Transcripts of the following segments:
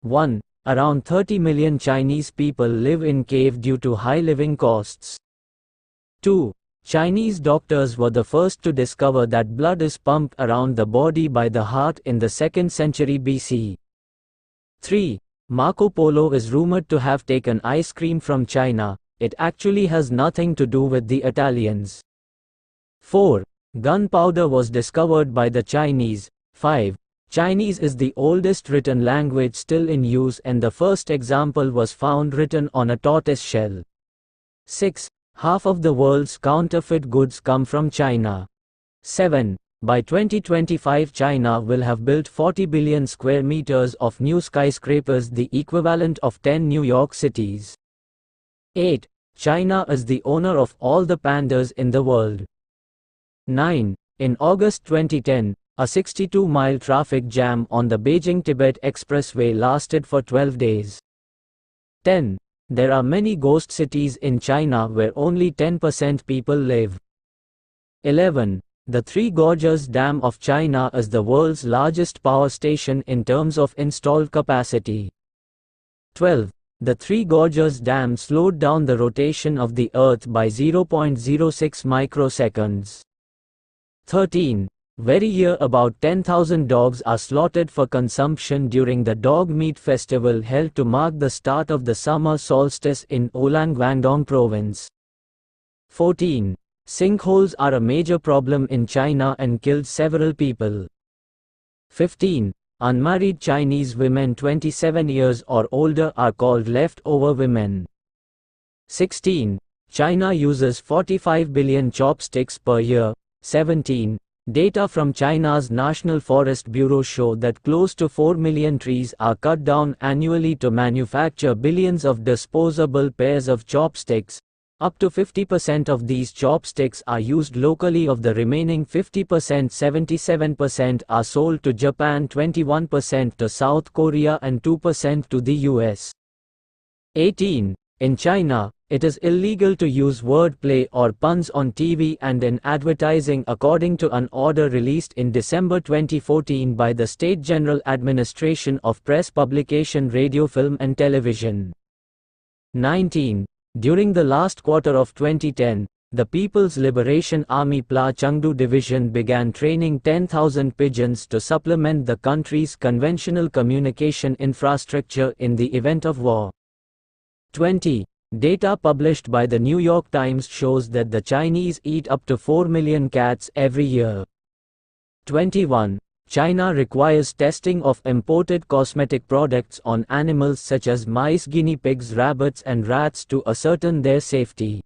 1. Around 30 million Chinese people live in cave due to high living costs. 2. Chinese doctors were the first to discover that blood is pumped around the body by the heart in the 2nd century BC. 3. Marco Polo is rumored to have taken ice cream from China. It actually has nothing to do with the Italians. 4. Gunpowder was discovered by the Chinese. 5. Chinese is the oldest written language still in use and the first example was found written on a tortoise shell. 6. Half of the world's counterfeit goods come from China. 7. By 2025 China will have built 40 billion square meters of new skyscrapers, the equivalent of 10 New York cities. 8. China is the owner of all the pandas in the world. 9. In August 2010, a 62-mile traffic jam on the Beijing-Tibet Expressway lasted for 12 days. 10. There are many ghost cities in China where only 10% people live. 11. The Three Gorges Dam of China is the world's largest power station in terms of installed capacity. 12. The Three Gorges Dam slowed down the rotation of the Earth by 0.06 microseconds. 13. Every year about 10,000 dogs are slaughtered for consumption during the Dog Meat Festival held to mark the start of the summer solstice in Olang Guangdong province. 14. Sinkholes are a major problem in China and killed several people. 15. Unmarried Chinese women 27 years or older are called leftover women. 16. China uses 45 billion chopsticks per year. 17. Data from China's National Forest Bureau show that close to 4 million trees are cut down annually to manufacture billions of disposable pairs of chopsticks. Up to 50% of these chopsticks are used locally. Of the remaining 50%, 77% are sold to Japan, 21% to South Korea and 2% to the US. 18. In China, it is illegal to use wordplay or puns on TV and in advertising according to an order released in December 2014 by the State General Administration of Press Publication, Radio, Film and Television. 19. During the last quarter of 2010, the People's Liberation Army PLA Chengdu Division began training 10,000 pigeons to supplement the country's conventional communication infrastructure in the event of war. 20. Data published by the New York Times shows that the Chinese eat up to 4 million cats every year. 21. China requires testing of imported cosmetic products on animals such as mice, guinea pigs, rabbits and rats to ascertain their safety.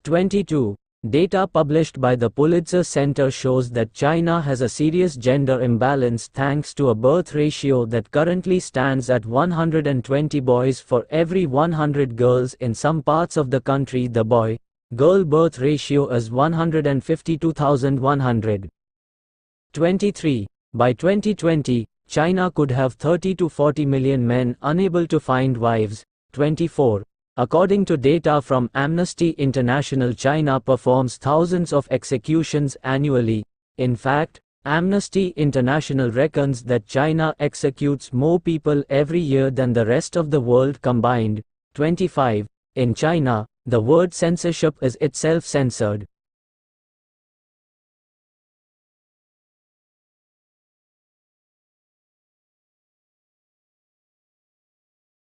22. Data published by the Pulitzer Center shows that China has a serious gender imbalance thanks to a birth ratio that currently stands at 120 boys for every 100 girls. In some parts of the country, the boy-girl birth ratio is 152,100. 23. By 2020, China could have 30 to 40 million men unable to find wives. 24. According to data from Amnesty International, China performs thousands of executions annually. In fact, Amnesty International reckons that China executes more people every year than the rest of the world combined. 25. In China, the word censorship is itself censored.